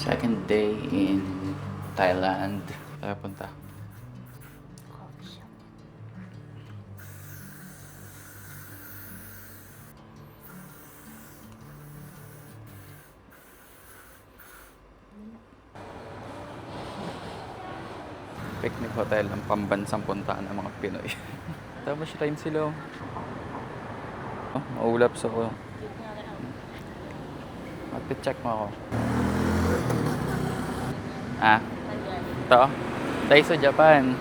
Second day in Thailand. Tayo punta. Coffee shop. Picnic hotel ang pambansang puntaan ng mga Pinoy. Tapos time sila. Oh, maulap sa ko. Mag-check mo ako. Ah? Ito? Daiso Japan.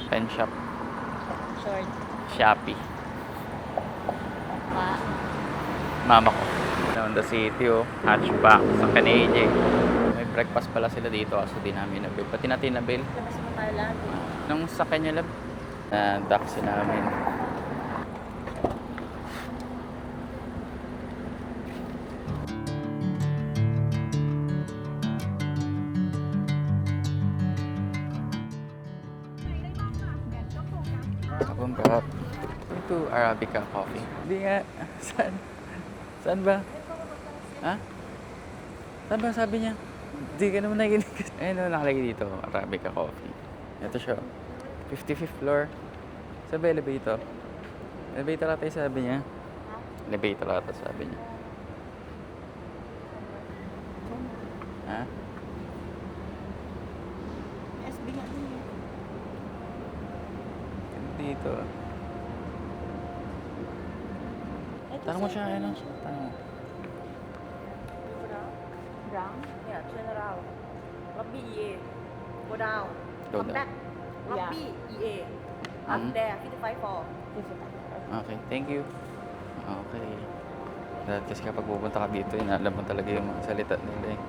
Pen shop. Short. Shopee. Pa. Mama ko. Down the city, oh. Hatchback sa Canadian. May breakfast pala sila dito kaso di namin nabil. Pati natin nabil. Labas mo tayo lagi. Nung sa kanya lab. Taxi namin. Kapag ba? Ito Arabica coffee. Hindi nga. Saan? Saan ba? Ha? Saan ba sabi niya? Hindi ka naman nakikinig. Ayun o, nakalagay dito. Arabica coffee. Ito siya. 55th floor. Sa elevator. Elevator ata yung sabi niya. Elevator ata sabi niya. Ha? SB nga din eh. Dito. Tanong mo siya, ano? Tanong mo. Brown? Yeah, turn around. Lobby EA. Go down. Go Come down. back. Lobby EA. Up Mhm. there, 55 for. Okay, thank you. Okay. Dahil kasi kapag pupunta ka dito, alam mo talaga yung mga salita nila eh.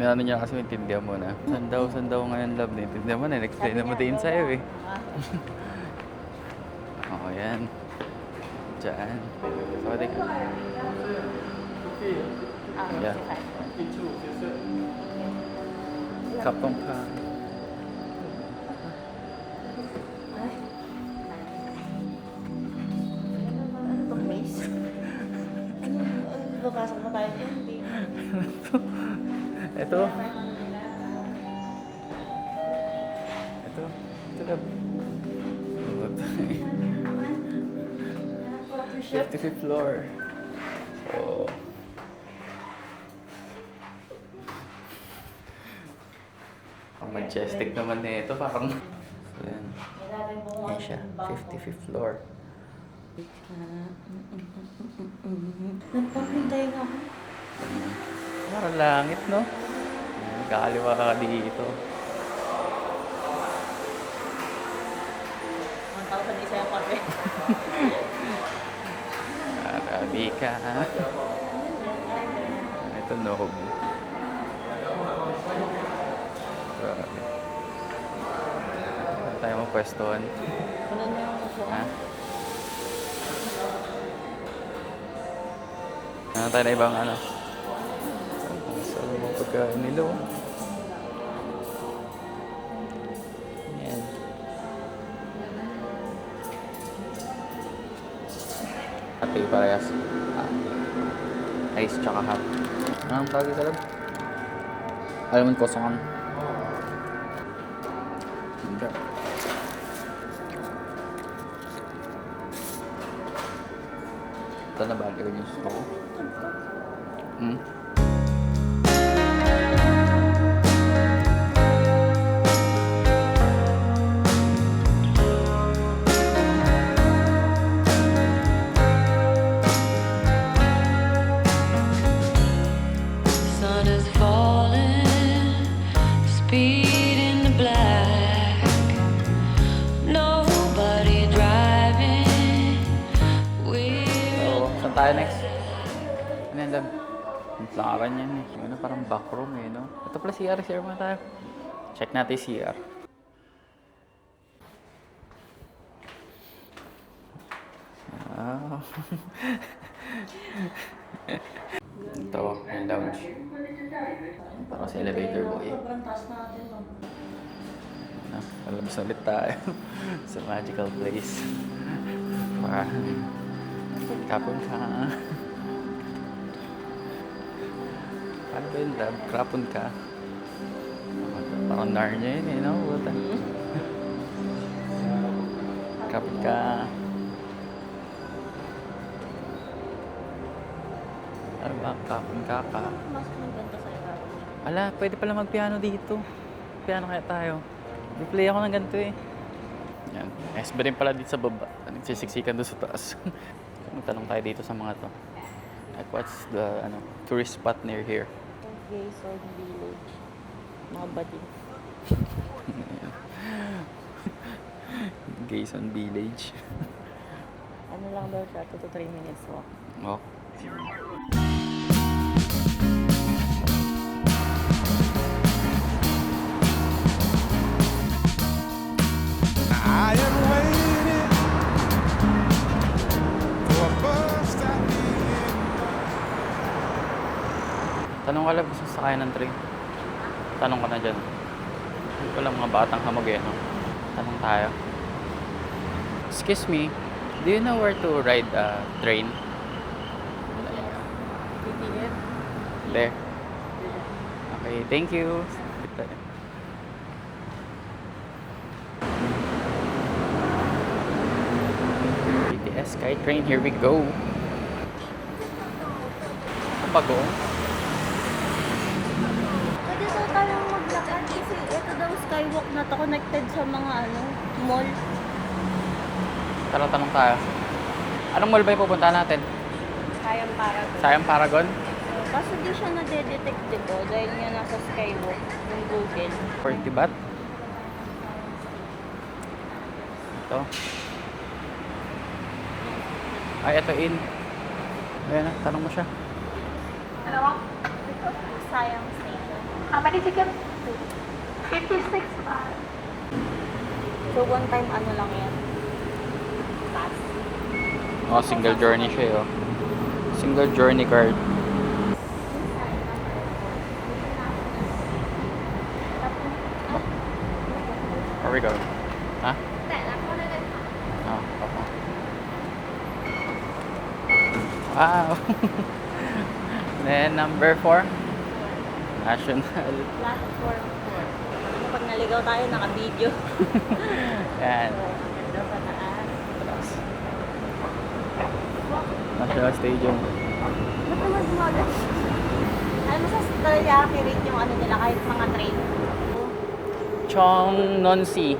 Ano niya kasi maintindihan mo na. Saan daw ngayon, love? Naintindihan mo na, explain na mo din sa'yo eh. Oo, yan. Diyan. Sorry ka. Yeah. Kapong ka. Ano to, Grace? Babasok na tayo dyan. Ito. Ito. Ito love. 55th floor. So, ang majestic naman na ito. Parang, yan. Yan siya. 55th floor. Nagpapintay nga ako. Parang langit, no? Kakaliwa ka dito. 1,000 isa yung kape. Arabica. Ito, Nob. Grabe. Saan tayo mapwestuhan? Punan niyo yung upuan. Ha? Ano tayo na ibang ano? Sa mga pagkain nila. Oh. Yan. Ate parehas. Ice tsaka hot. Anong tawag sa lab? Alam mo kosong ano? Hindi. Ito na bagay ko yung gusto ko. Hmm? Sun is falling, speed in the black. Nobody driving. So, saan tayo next? Ano yan, lab? Ang plakaran yan eh. Ano, parang backroom eh, no? Ito pala CR, CR muna tayo. Check natin yung CR. Ah. Ito, yung lounge. Para sa elevator mo eh. Sobrang taas natin, no? Lalabas ulit tayo sa magical place. Kapon ka. Ano ba yun, love? Krapon ka? Parang Narnia yun eh, no? Buta. Krapon ka. Ano ba? Krapon ka ka. Mas maganda sa iyo. Ala, pwede pala mag-piano dito. Piano kaya tayo. Di-play ako ng ganito eh. Yan. SB rin pala dito sa baba. Nagsisiksikan doon sa taas. Magtanong tayo dito sa mga to. Like, what's the tourist spot near here? Quezon Village. Mga bating. Quezon Village. Ano lang daw siya, 2 to 3 minutes walk. Oh. I am waiting for a bus stop in Tanong ka lang gusto sakay ng train. Tanong ka na dyan. Hindi ko lang mga batang hamog eh. No? Tanong tayo. Excuse me, do you know where to ride a train? Titigit? There. Okay, thank you. BTS SkyTrain, here we go. Ang bago. Pwede daw tayong maglakad kasi ito daw skywalk na to connected sa mga mall. Tara, tanong tayo. Anong mall ba yung pupunta natin? Kayang para. Sayang Paragon? Kaso di siya nade-detect dito dahil nga nasa skywalk yung Google. 40 baht? Ito. Ay, ito in. Ayan na, tanong mo siya. Sayang station. How many tickets? 56 baht. So one time ano lang yan? Pass. Oh, single journey siya eh, oh. Single journey card. Where we going? Ha? Oh, papa. Wow! Then number 4. National. Platform 4. Pag naligaw tayo, naka-video. Yan. Ganda pa taas. Taas. National Stadium. Ba't naman gumagas? Alam mo sa talaga accurate yung ano nila kahit mga train. Chong Nonsi.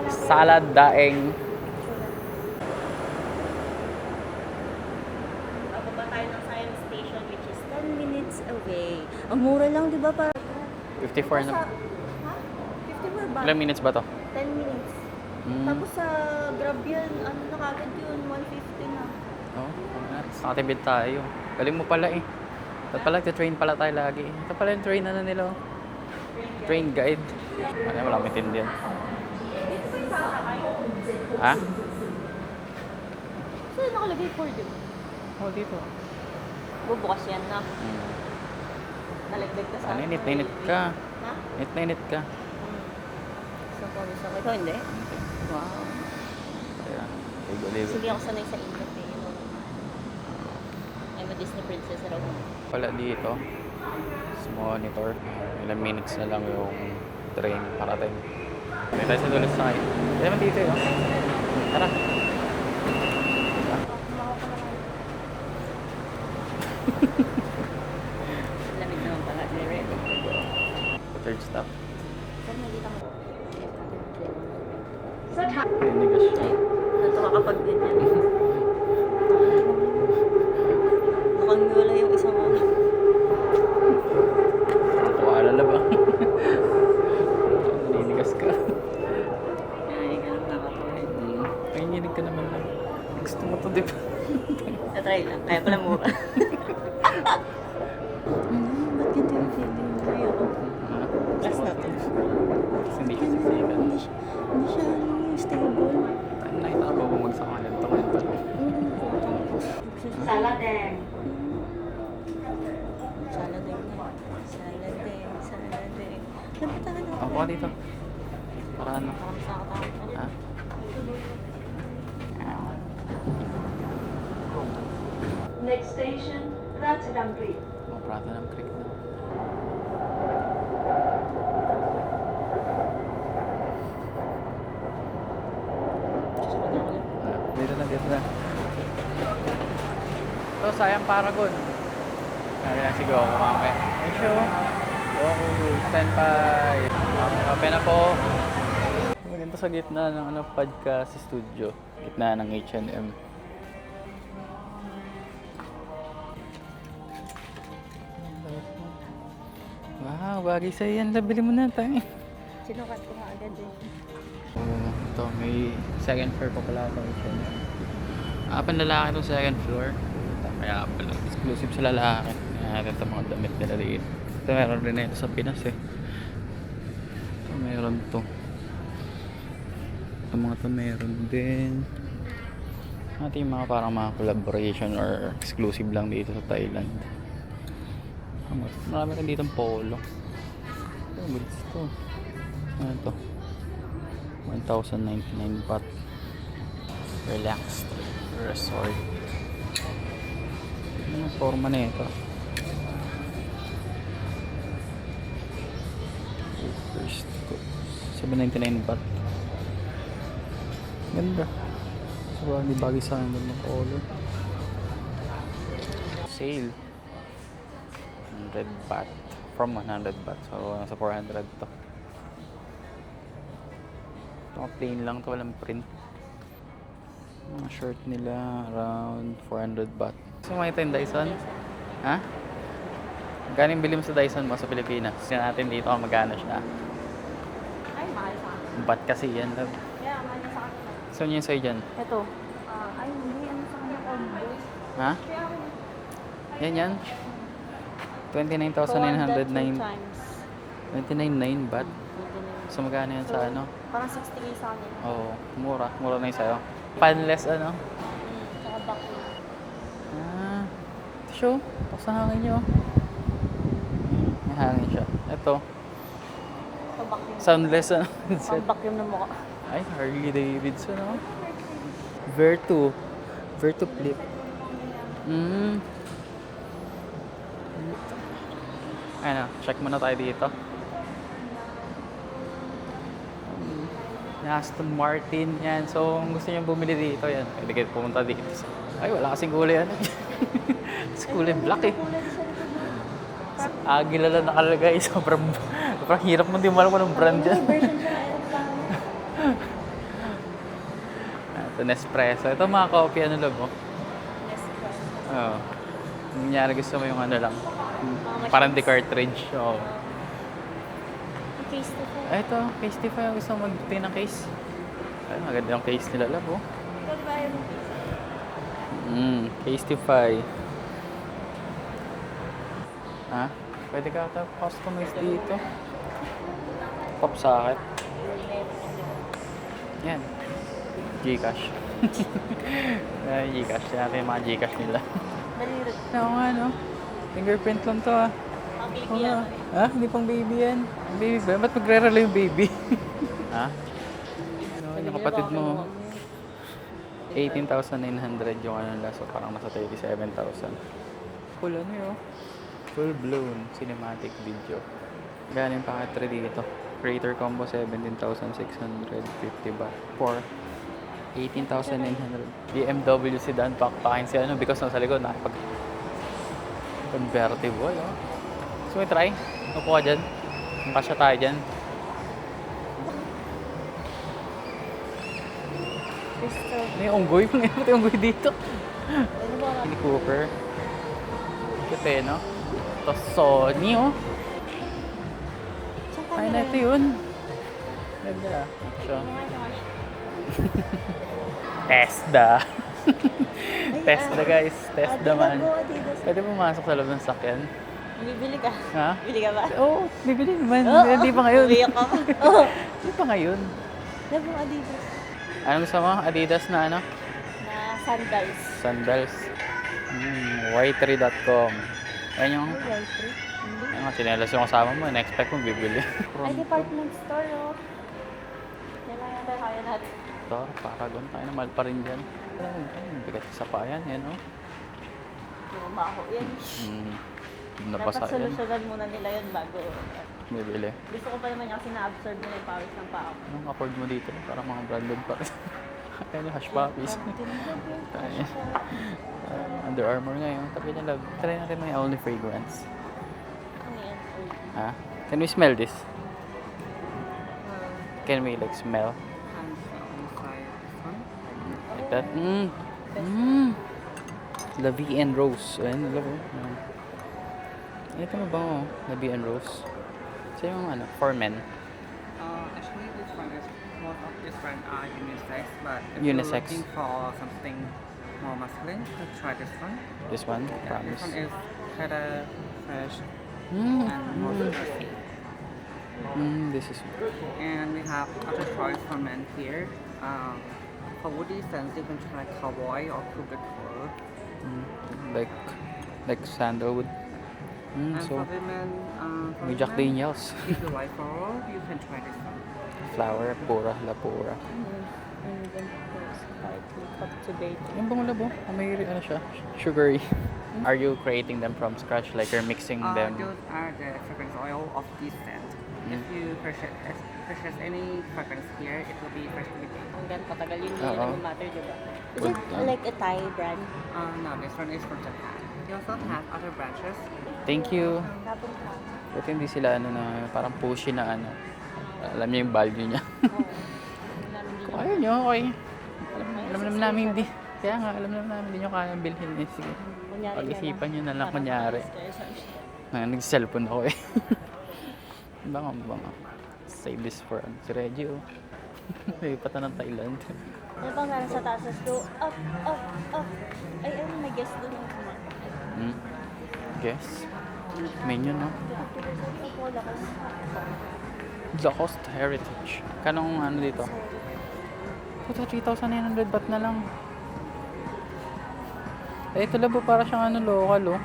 Salad daeng. Bababa tayo ng Science Station which is 10 minutes away. Ang mura lang, di ba? Para 54 na. Ha? 54 ba? Ilang minutes ba to? 10 minutes. Mm. Tapos sa Grab yun, ano na kagad yun, 150 na. Oh, nakatibid tayo. Galing mo pala eh. Dapat pala, train pala tayo lagi. Ito pala yung train ano nila. Oh. Train guide. Ano, wala akong intindihan. Ha? So, nakalagay 4 di ba? Oh, dito. Bubukas yan na. Hmm. Nalagdag ka sa... Ano, init ka. Ha? Init ka. So, pawis ako. Ikaw hindi? Okay. Wow. Kaya, ligo-ligo. Sige ako sanay sa ingat eh. I'm a Disney princess raw. Pala dito. Sa monitor. Ilang minutes na lang yung train parating. Hindi tayo sa dulo sa kayo. Hindi naman dito eh. Oh. Tara. Lamig naman pala. Direct. Third stop. Saan nakita mo? Ninigas siya. Natuwa kapag ganyan. Mukhang wala yung isang ano. Tuwala ba? Naninigas ka. Ay, ganun nakatuwa. Nanginginig ka naman lang. Gusto mo to, di ba? Natry lang. Kaya pala mura. Ba't ganito yung feeling mo? Ayoko. Last na to. Kasi hindi siya sisigan. Hindi siya stable. Nakita ko ba bumagsak ka nito ngayon pa lang. Saladeng. Saladeng na. Saladeng. Nagpatahan ako. Ako ka dito. Para ano? Parang sa katawan. Ha? Next station, Ratchadanggri. Oh, Pratanam Creek na. Dito na. So, sayang Paragon. Sabi na si Goku mamaya. Thank you. Goku, senpai. Kape na po. Maganda sa gitna ng podcast studio. Gitna ng H&M. Wow, bagay sa'yo yan. Labili mo na tayo. Sinukat ko nga agad eh. Ito, may second floor pa pala ito. Panlalaki itong second floor. Kaya pala, exclusive sa lalaki. Kaya ito mga damit nila dito. Ito meron rin na ito sa Pinas eh. Ito meron to. Ito mga to meron din. Ito yung mga parang mga collaboration or exclusive lang dito sa Thailand. Marami rin dito ang polo. Ito, goods to. Ano to? 1,099 baht. Relaxed resort. Ano yung forma na ito? First ko. 799 baht. Ganda. So, hindi bagay sa akin ng polo. Sale. 100 baht. From 100 baht. So, nasa 400 to. Ito plain lang to, walang print. Mga shirt nila around 400 baht. So makita yung Dyson? Ha? Magkano yung bili mo sa Dyson mo sa Pilipinas? Kasi natin dito kung magkano siya. Ay, mahal sa akin. Baht kasi yan. Love. Kaya, mahal na sa akin. So yun yung sa'yo dyan? Ito. Ay, hindi. Ano sa kanya combo? Ha? Kaya ako. Yan. 200 29,909. times. 29.9 baht. So magkano yan sa ano? Parang 60k sa akin. Oo, mura. Mura na yung sa'yo. Panless ano? Tsaka back. Show. Tapos na hangin nyo. May hangin siya. Ito. Ito vacuum. Soundless ano? Pang vacuum na mukha. Ay, Harley Davidson ano? Vertu Flip. Ano, check muna tayo dito. Aston Martin yan. So, kung gusto niyo bumili dito, yan. Pwede kayo pumunta dito. Ay, wala kasing kulay ano. It's kulay black eh. Agila lang nakalagay. Sobrang hirap mo, di mo alam kung anong brand yan. Version siya. Ito, Nespresso. Ito mga coffee, ano lang mo? Oo. Nangyari gusto mo yung ano lang. Parang the cartridge. Oo. Case to phone. Ito, Casetify. Gusto mo magtingin ng case. Ay, maganda yung case nila, love, oh. Ito diba yung Casetify. Ha? Pwede ka ata customize dito. Pop socket. Yan. Gcash. Gcash. Yan natin yung mga Gcash nila. Daliri. Oo nga, no? Fingerprint lang to, ah. Ang Oo baby nga. yan. Ah, hindi pang baby yan. Baby ba? Ba't magre-relo yung baby? Ha? No, yung kapatid mo. 18,900 yung ano nila. So parang nasa 37,000. Full ano yun? Full blown cinematic video. Galing pa 3 dito. Creator combo 17,650 baht. For 18,900. BMW sedan packpacking si ano because nasa likod nakipag convertible. Oh. So may try. Upo ka dyan. Makasya tayo dyan. Crystal. May unggoy. May unggoy dito. Ano ba? Mini Cooper. Kete, no? Ito Sony, oh. Saan Ay, camera na ito yan? yun. Ganda. So, Ano nga ito nga? Tesda. Tesda, guys. Tesda man. Adidas, Adidas. Pwede pumasok sa loob ng sakyan. Bibili ka? Ha? Bibili ka ba? Oo, bibili naman. Oo, Hindi pa ngayon. umiyak ka pa. Oo. Hindi pa ngayon. Labong Adidas. Ano gusto mo? Adidas na ano? Na sandals. Sandals. Y3.com. Ayan yung... Ay, Y3. Hindi. Ayan nga, sinelas yung kasama mo. Na-expect mo bibili. Ay, department store, oh. Yan lang yung kaya natin. Ito, Paragon. Tayo na mahal pa rin dyan. Ay, bigat sa pa yan. Yan, oh. Yung maho yan. Nabasa Dapat yan. solusyonan muna nila yun bago. Bibili. Gusto ko pa naman yung kasi na-absorb nila yung pawis ng pao. Anong afford mo dito? Parang mga branded pa rin. Ayan yung Hush Puppies. Ayan. Under Armour ngayon. Tapi na love. Try natin may only fragrance. Ano yan? Ha? Can we smell this? Can we like smell? Like that? La Vie and Rose. Ayan, love it. Ito mabango. La Vie and Rose. So yung ano, for men. Actually, this one is most of this brand are unisex, but if Unisex. you're looking for something more masculine, try this one. This one, Yeah, promise. this one is better, fresh, Mm. and more spicy. This is And we have other choice for men here. For woody scents, you can try cowboy or cougar fur. like sandalwood. And So for women, may Jack Daniels. if you like floral, you can try this one. Flower, pura, la pura. And then captivate. Yung bango labo, may ano siya, sugary. Are you creating them from scratch? Like you're mixing them? Those are the fragrance oil of this scent. If you purchase any fragrance here, it will be freshly made. Hanggang patagal yun, hindi Oo. naman matter, diba? Is Good, it like a Thai brand? No, this one is from Japan. We also have other branches. Thank you. Tapos ka. Buti hindi sila ano na parang pushy na ano. Alam niya yung value niya. Oo. Namin din. Kung ayaw niyo, okay. Alam naman namin hindi. Kaya nga, alam naman namin hindi niyo kayang bilhin eh. Sige. Kunyari Pag-isipan niyo na lang Parang kunyari. alis kayo sa shop. Nag-cellphone ako eh. Bango. Save this for si Reggie oh. May pata ng Thailand. Ano bang meron sa taas? Let's go up, up, up. Ay, may guest doon yung kumain. Guess. Menu no? Ako, lakas. Lacoste Heritage. Kanong ano dito? Puta, 3,900 baht na lang. Eh, ito labo para siyang ano, local oh.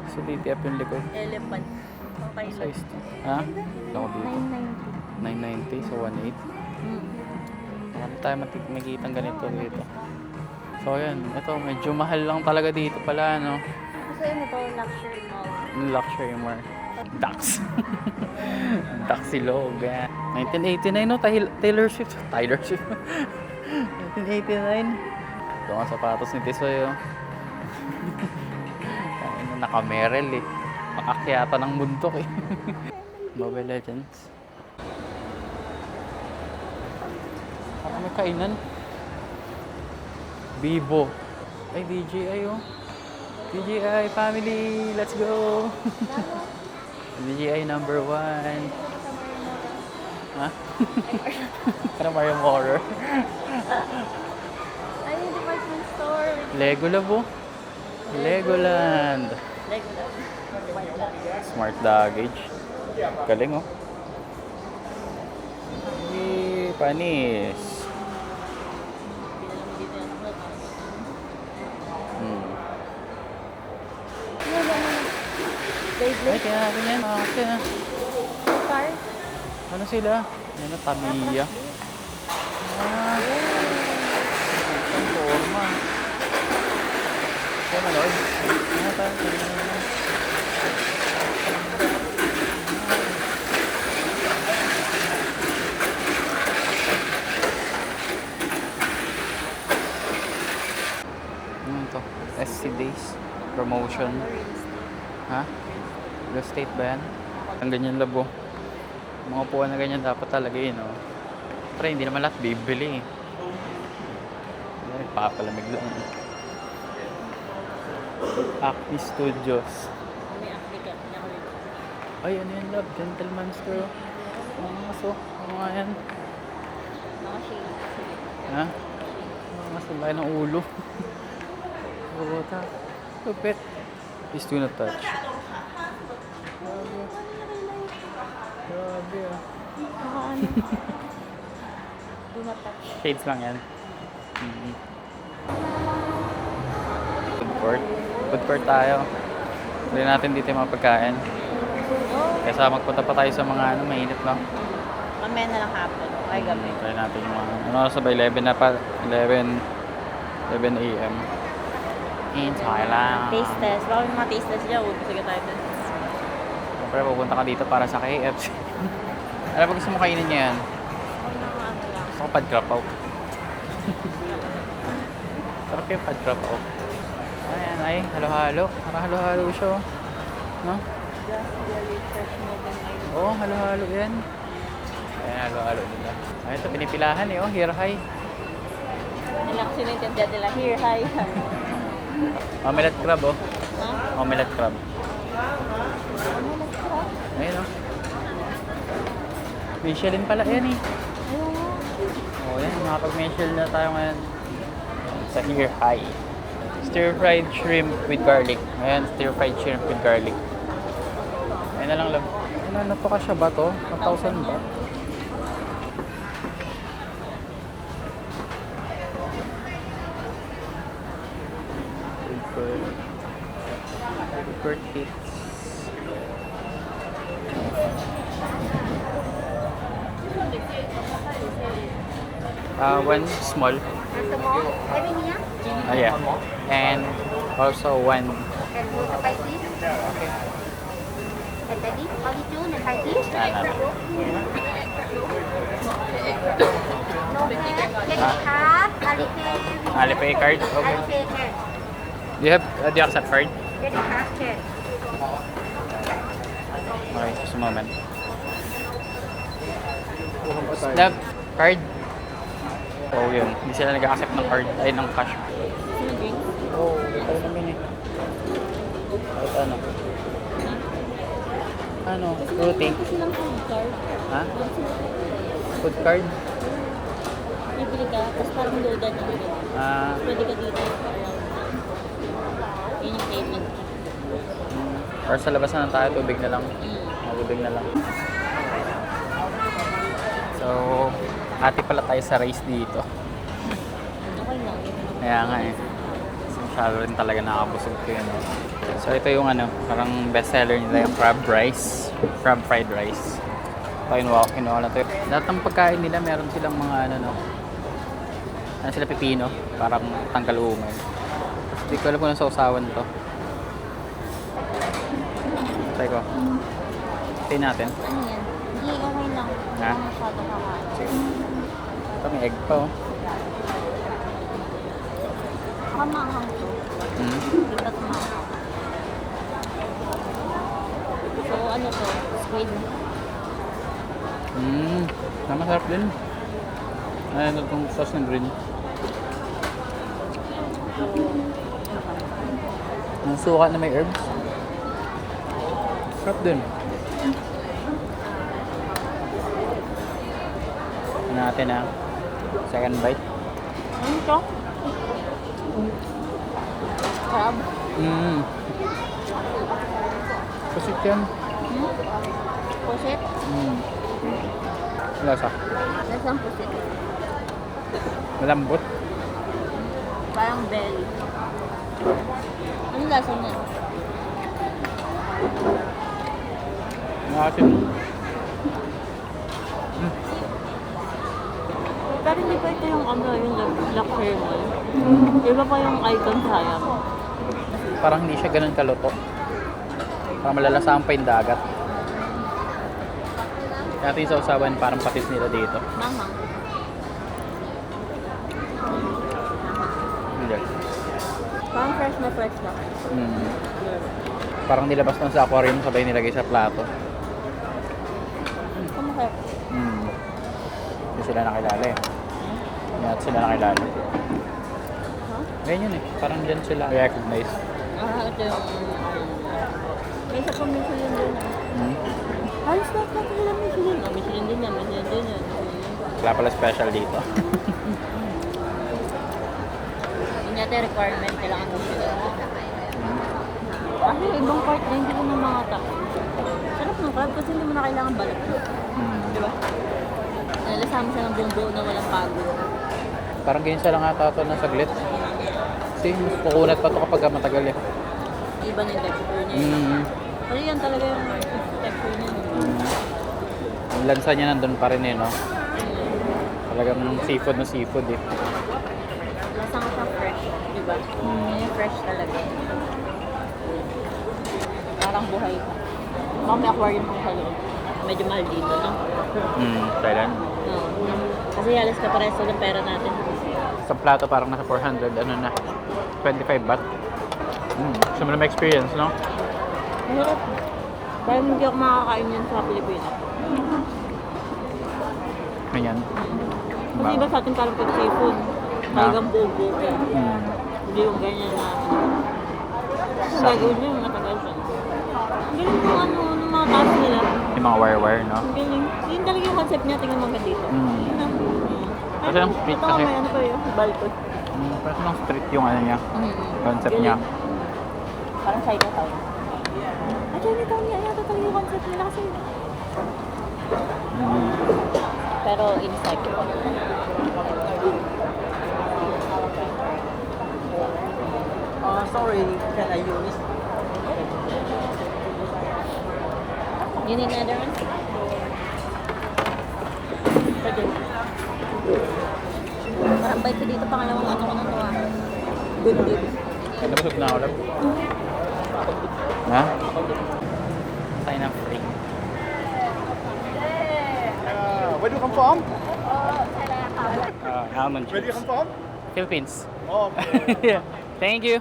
So, DTF yung likod. Elephant. Okay lang. Size to. Ha? Lang ko dito. 990, so 1.8. Marami tayo makikita ganito dito. So, ayan. Ito, medyo mahal lang talaga dito pala, no? Kasi ano to, luxury mall. Luxury mall. Dax. Daxilog. 1989, no? Taylor Swift. 1989. Ito nga sapatos ni Tisoy, oh. Naka-Merrell, eh. Makakyata ng bundok, eh. Mobile Legends. Parang may kainan. Vivo. Ay, DJI, oh. DJI family, let's go! DJI number 1. Ha? Parang Mario Horror. Ay, yung department store. Lego Labo. Legoland. Like, Smart luggage. Galing, oh. Hey, panis. Ay, kaya natin yan. Okay na. car. Ano sila? Ano, Tamiya. Ah. Ang forma. Kaya manood. Ano tayo? Ano to? SC Days. Promotion. Ha? Real estate ba yan? Ang ganyan labo. Mga upuan na ganyan dapat talaga yun, no? Pero hindi naman lahat bibili. Ay, papalamig lang. Acme Studios. May applicant na ako dito. Ay, ano yan, love? Gentleman's store. Mga aso. Mga yan. Mga shades. Ha? Mga sulay ng ulo. Puta. Lupit. Please do not touch. Grabe ah. Ano? Do not touch. Shades lang yan. Food court. Food court tayo. Tuloy natin dito yung mga pagkain. Kaysa magpunta pa tayo sa mga ano, mainit lang. Mamaya na lang hapon. Ay, gabi. Try natin yung mga, ano, sa 11 na pa, 11 a.m. in Thailand. Taste test. Baka may mga taste test dyan. Sige tayo dun. Siyempre, pupunta ka dito para sa KFC. Alam mo, gusto mo kainin niya yan? Gusto ko padkrapaw. Sarap yung padkrapaw. Ayan, ay, halo-halo. Parang halo-halo siya, oh. No? Oo, halo-halo yan. Ayan, halo-halo nila. Ay, ito, pinipilahan eh, oh. Here, hi. Nila kasi naintindihan nila. Here, hi. Omelette crab, oh. Ha? Omelette crab. Ano na sila? Ayun, oh. Michelin pala yan, eh. Ayun nga. Oh, yan. Makapag-Michelin na tayo ngayon. Sa Here, hi. Stir-fried shrimp with garlic. Ayan, stir-fried shrimp with garlic. Ayun na lang lang. Ano to ka siya ba to? 1,000 ba? Good tips. One small. Gusto mo? Sabi niya? Yeah. And also one. And who's the spicy? Okay. And daddy? Only two? The spicy? No head? Can you have? Alipay? Alipay card? Okay. Alipay card. Do you accept card? Can you have card? Okay, just a moment. Snap card? Oh, yun. Hindi sila nag-accept ng card. Ay, ng cash. Sino drinks? Oo, tayo namin eh. Kahit ano. Ano? Fruity? Kasi lang food card. Ha? Food card? Bibili ka, tapos parang loadan na dito. Ah, Pwede ka dito. Yun yung payment. or sa labas na lang tayo, tubig na lang. Tubig na lang. So, ati pala tayo sa race dito. Okay lang. Kaya nga eh. Kasi masyado rin talaga nakabusog ko yun. So ito yung ano, parang bestseller nila yung crab rice. Crab fried rice. Ito kinuha na ito. Lahat ng pagkain nila meron silang mga ano no. Ano sila pipino. Parang tanggal umay. Hindi ko alam kung anong sausawan to. Try ko. Try natin. Ano yan? Hindi, okay lang. Ha? Hindi masyado kakain. Sige. Ito may egg pa oh. Kamahang to. Hindi ka tumahang. So, ano to? Squid. Masarap din. Ano itong sauce ng green. Ang suka na may herbs. Sarap din. Ano natin ah. Second bite. Ano to? Crab. Pusit yan. Pusit. Lasa. Lasang pusit. Malambot. Parang belly. Ano lasa niya? Maasim. Pero hindi pa ito yung ano, yung luxury mall. Iba pa yung Icon Siam. Parang hindi siya ganun kaluto. Parang malalasahan pa yung dagat. Dati yung sausawan parang patis nila dito. Manghang. Hindi. Parang fresh na fresh lang. Parang nilabas lang sa aquarium sabay nilagay sa plato. Kumakaya. Hindi sila nakilala eh. Hindi natin sila nakilala. Ganyan yun eh. Parang dyan sila recognize. Ito yung... May isa pang Michelin din. Halos lahat natin sila Michelin. Michelin din yan, Michelin din yan. Wala pala special dito. Hindi natin requirement, kailangan Michelin. Kasi ibang part na hindi ko na mga tap. Sarap ng crab kasi hindi mo na kailangan balik. Diba? Nalasama siya ng buong buo na walang pagod. Parang ganyan sila nga ito na saglit. Kasi mas kukunat pa ito kapag matagal eh. Iba na yung texture niya. Kasi yan talaga yung texture niya. Ang lansa niya nandun pa rin eh, no? Talagang seafood na seafood eh. Lasang siya fresh, diba? Yung fresh talaga. Parang buhay ka. Baka may aquarium ko sa loob. Medyo mahal dito, no? Thailand. Oo. Kasi halos ka pareso ng pera natin. Sa plato parang nasa 400, ano na, 25 baht. Gusto mo na ma-experience, no? Mahirap. Dahil hindi ako makakain yan sa Pilipinas. Ganyan. Kasi iba sa atin parang pag seafood, talagang buo-buo ka. Hindi yung ganyan na ang gagawin nyo, matagal pa. Ang galing yung ano, ng mga taas nila. Yung mga wire-wire, no? Ang galing. Yun talaga yung concept niya, tingnan mo dito. Yun na. Kasi ang street ito, kasi. may ano pa yun, balcony. Parang ng street yung ano niya, concept niya. Parang Chinatown. Ah, Chinatown niya, yata talaga yung concept nila kasi. Pero inside. Sorry, can I use? You need another one? Pwede. Parang bite ko dito, pangalawang ano ko na to ah. Good, good. Nabusog na ako lang. Ha? Tayo ng free. Where do you come from? Almond Where do you chips. come from? Philippines. Oh, Yeah. Thank you.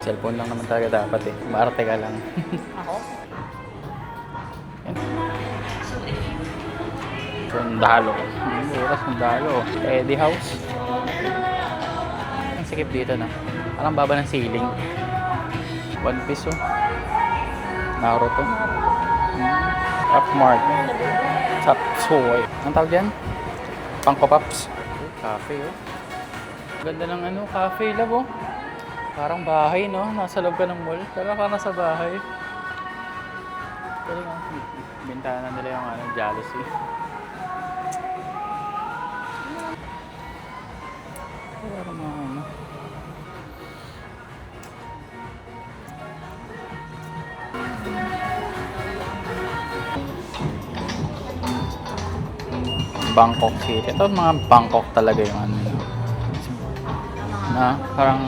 Cellphone lang naman talaga dapat eh. Maarte ka lang. Ako? Yan. Sundalo. Bukas sundalo. Eddie House. Ang sikip dito na. Parang baba ng ceiling. 1 piso. Naruto. Top Mart. Top Soy. Ang tawag yan? Pangko Pops. Cafe oh. Ganda ng ano, cafe love oh. Parang bahay no, nasa loob ka ng mall. Pero ka nasa bahay. Pero nga, bintana nila yung ano, jealousy. Parang mga ano. Bangkok City. Ito mga Bangkok talaga yung ano. Na parang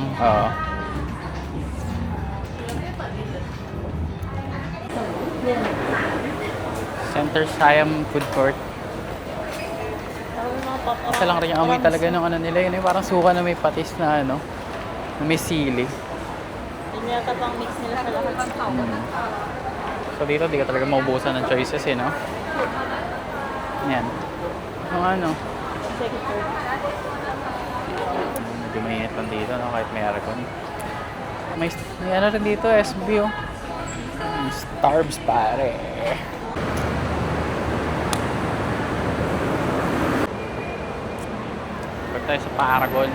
Center Siam Food Court. Isa lang rin yung amoy talaga ng ano nila. Yun yung parang suka na may patis na ano. Na may sili. Yun yata pang mix nila sa lahat. So dito di ka talaga maubusan ng choices eh, no? Yan. Yung ano. Second third. Medyo mainit lang dito, no? Kahit may aircon. May ano rin dito, SB, oh. Starbucks, pare. Pag tayo sa Paragon.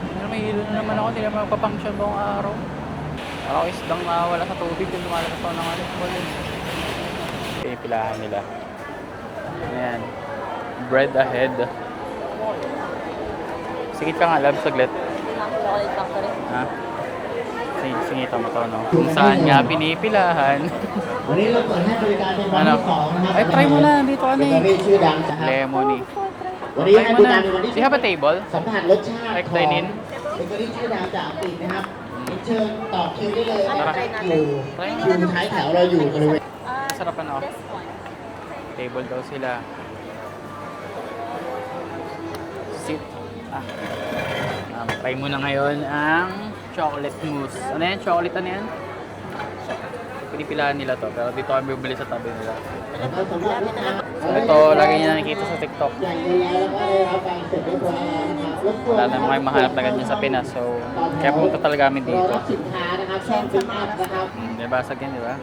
Pero may hilo na naman ako, hindi naman magpapunction buong araw. Ako isdang wala sa tubig, yung lumalabas ako ng ano. Pinipilahan nila. Ayan. Bread ahead. Sigit ka nga, lab, saglit. Chocolate factory. Ha? Singita mo to, no? Kung saan nga pinipilahan. วันนี้เราเปิดให้บริการเป็นวัน Ano? ที่สองนะครับ Ay, try mo na. Dito ka เบ na เกอ eh. รี่ชื่อดังนะครับ Lemony. วันนี้ Try ให้ mo บริการ na. เป็นวัน Do ที่ you have a table? สัมผัสรสชาติ Like ของ dine in? เบเกอรี่ชื่อดังจากอังกฤษนะครับเชิญต่อคิวได้เลยนะค Tara. รับอยู่คิวท้ายแถวเราอยู่บริเวณ Sarap ano? This one. Table daw sila. Sit. Try mo na ngayon ang chocolate mousse. Ano yan? Chocolate ano yan? Pinipilahan nila to, pero dito kami bibili sa tabi nila. แล้วก็สำหรับลูกค้า So ito, lagi niya nakikita sa TikTok. ใหญ่แล้วก็ได้รับการเสร็จเรียบร้อยแล้วนะครับรบกวน Wala na mga mahanap na ganyan sa Pinas. So, kaya pumunta talaga kami รอ dito. รับสินค้านะครับช่องฟิตอัพนะครับ Nabasag yan, di ba?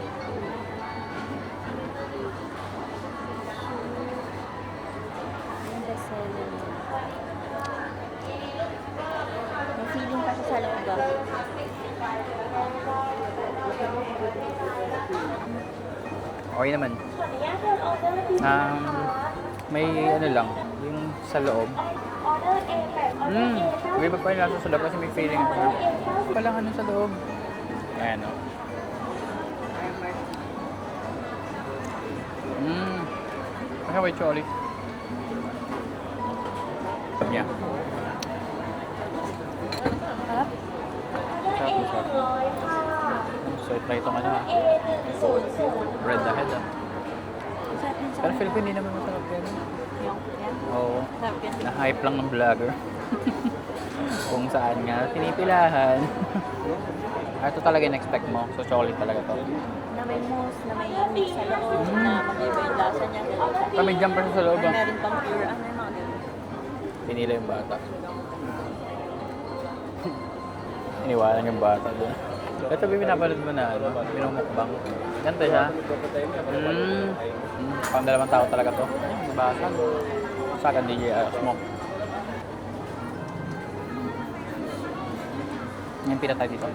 Yung bestseller. May feeling pa siya sa loob ba? Okay naman. May ano lang, yung sa loob. May iba pa yung nasa sa loob kasi may feeling pa. Palang ano sa loob. Ayan o. Okay, wait, Charlie. Yeah. Harap? So, try itong ano ha. Red ahead ah. Sarap yun sa Pero feel ko hindi naman masarap yan. yung yan. Oo. Sarap yan. Na-hype lang ng vlogger. Kung saan nga, pinipilahan. Ito talaga in-expect mo. So, chocolate talaga to. Na may mousse, na may mix sa loob, na mag-iba yung lasa niya. Pero may jumper sa loob ah. Meron pang pure, ano yung mga ganun. Pinila yung bata. Iniwanan yung bata doon. Ito pinapanood mo na, ano, pinumukbang. Ganito siya. Pang dalawang tao talaga to. Basan. Sa akin, DJ smoke. Yung pinatay dito.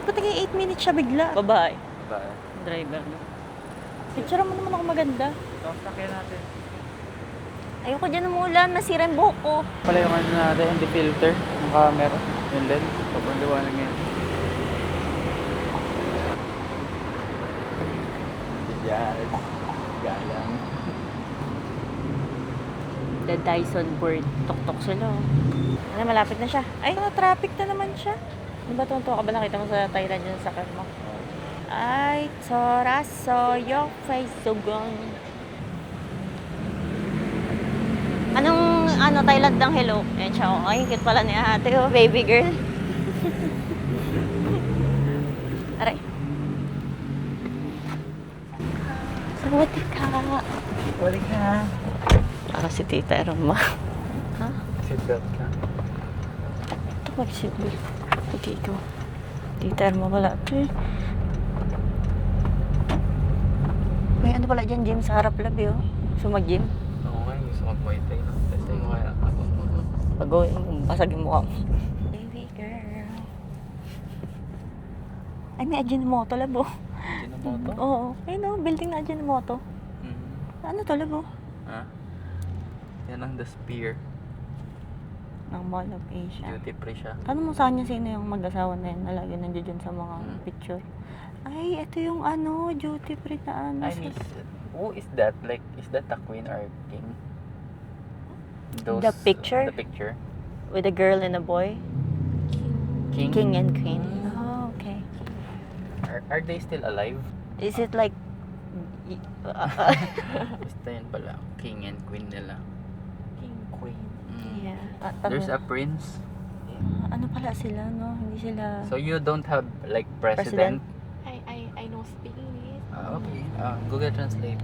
Ba't naging 8 minutes siya bigla? Babae. Bye. Driver na. Picture mo naman ako maganda. Ito, sakyan natin. Ayoko dyan umulan, masira yung buhok ko. Pala yung ano natin, hindi filter ng camera. Yung lens. Sobrang liwanag ngayon. Yes. Galang. The Dyson bird. Tok-tok sila. Oh. Ano, malapit na siya. Ay, traffic na naman siya. Ano ba ito ka ba nakita mo sa Thailand yun sa mo? Ay, soraso, yung face sugong. Anong, Thailand ng hello? Ayan siya, oh. Ay, cute pala niya ate, oh, baby girl. Aray. Sawati ka. Balik na. Para si Tita Erma. Ha? Seatbelt ka. Ito mag-seatbelt. Okay, ikaw. Tita Erma pala ito eh. May ano pala dyan, gym sa harap labi oh. So mag-gym. Oo nga, gusto ko Muay Thai. Testing mo kaya ako. Pag-gawin mo, basagin mo ako. Baby girl. Ay, may Ajinomoto labo. Ajinomoto? Oo. Ayun oh, building na Ajinomoto. Ano to labo? Ha? Yan ang The Spear. Ng Mall of Asia. Duty free siya. Ano mo saan niya sino yung mag-asawa na yun? Nalagi nandiyo dyan sa mga picture. Ay, ito yung ano, duty free na ano. I miss who is that? Like, is that the queen or king? The picture? The picture. With a girl and a boy? King? King and queen. Oh, okay. Are they still alive? Is it like... Basta yun pala. King and queen nila. King, queen. Yeah. There's a prince. Ano pala sila, no? Hindi sila... So you don't have like president? I know speak English. Okay. Google Translate.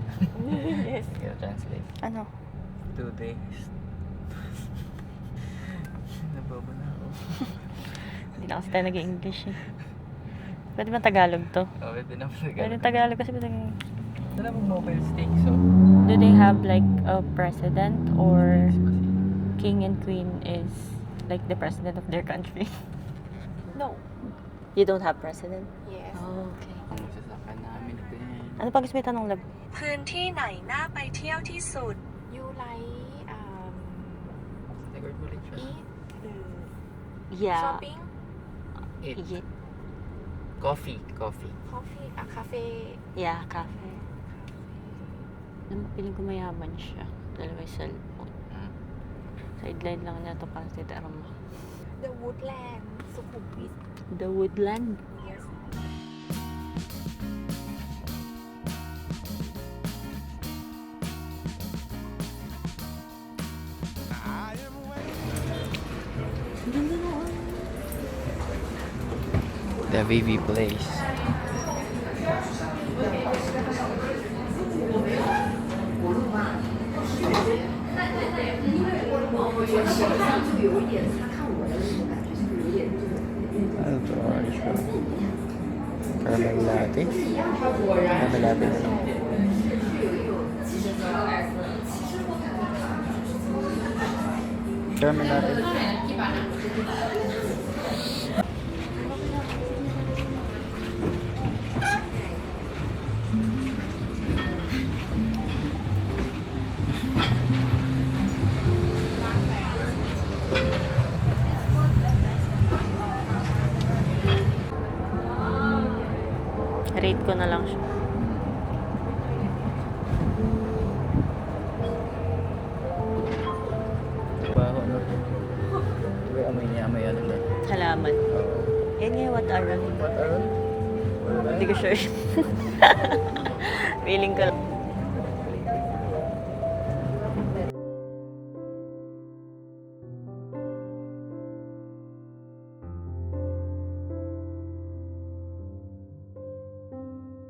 Yes. Google Translate. Ano? 2 days. Nababa na ako. Hindi na kasi tayo nag-English eh. Pwede ba Tagalog to? Pwede naman Pwede Tagalog. Tagalog kasi pwede... Ito na mobile stick, so... Do they have like a president or king and queen is like the president of their country? No. You don't have president? Yes. Oh, okay. Ang sasakyan namin ito yan. Ano pag may tanong lab? พื้นที่ไหนน่าไปเที่ยวที่สุด You like Record mo ulit siya. eat Yeah. shopping, Eat. Eat. Coffee. coffee, cafe. Yeah, cafe. Alam mo, piling ko mayaman siya. Dalawa yung cellphone. Sideline lang niya ito para titira mo. The woodland, Sukhumvit. The Woodland. Yes. The VV Place. Ano to? Caramel latte? Caramel latte na lang. Caramel latte. Rate ko na lang siya. Baho, no? Diba amoy niya, amoy ano na? Halaman. Oo. Yan nga, what are What are? Hindi ko sure. Feeling ko lang.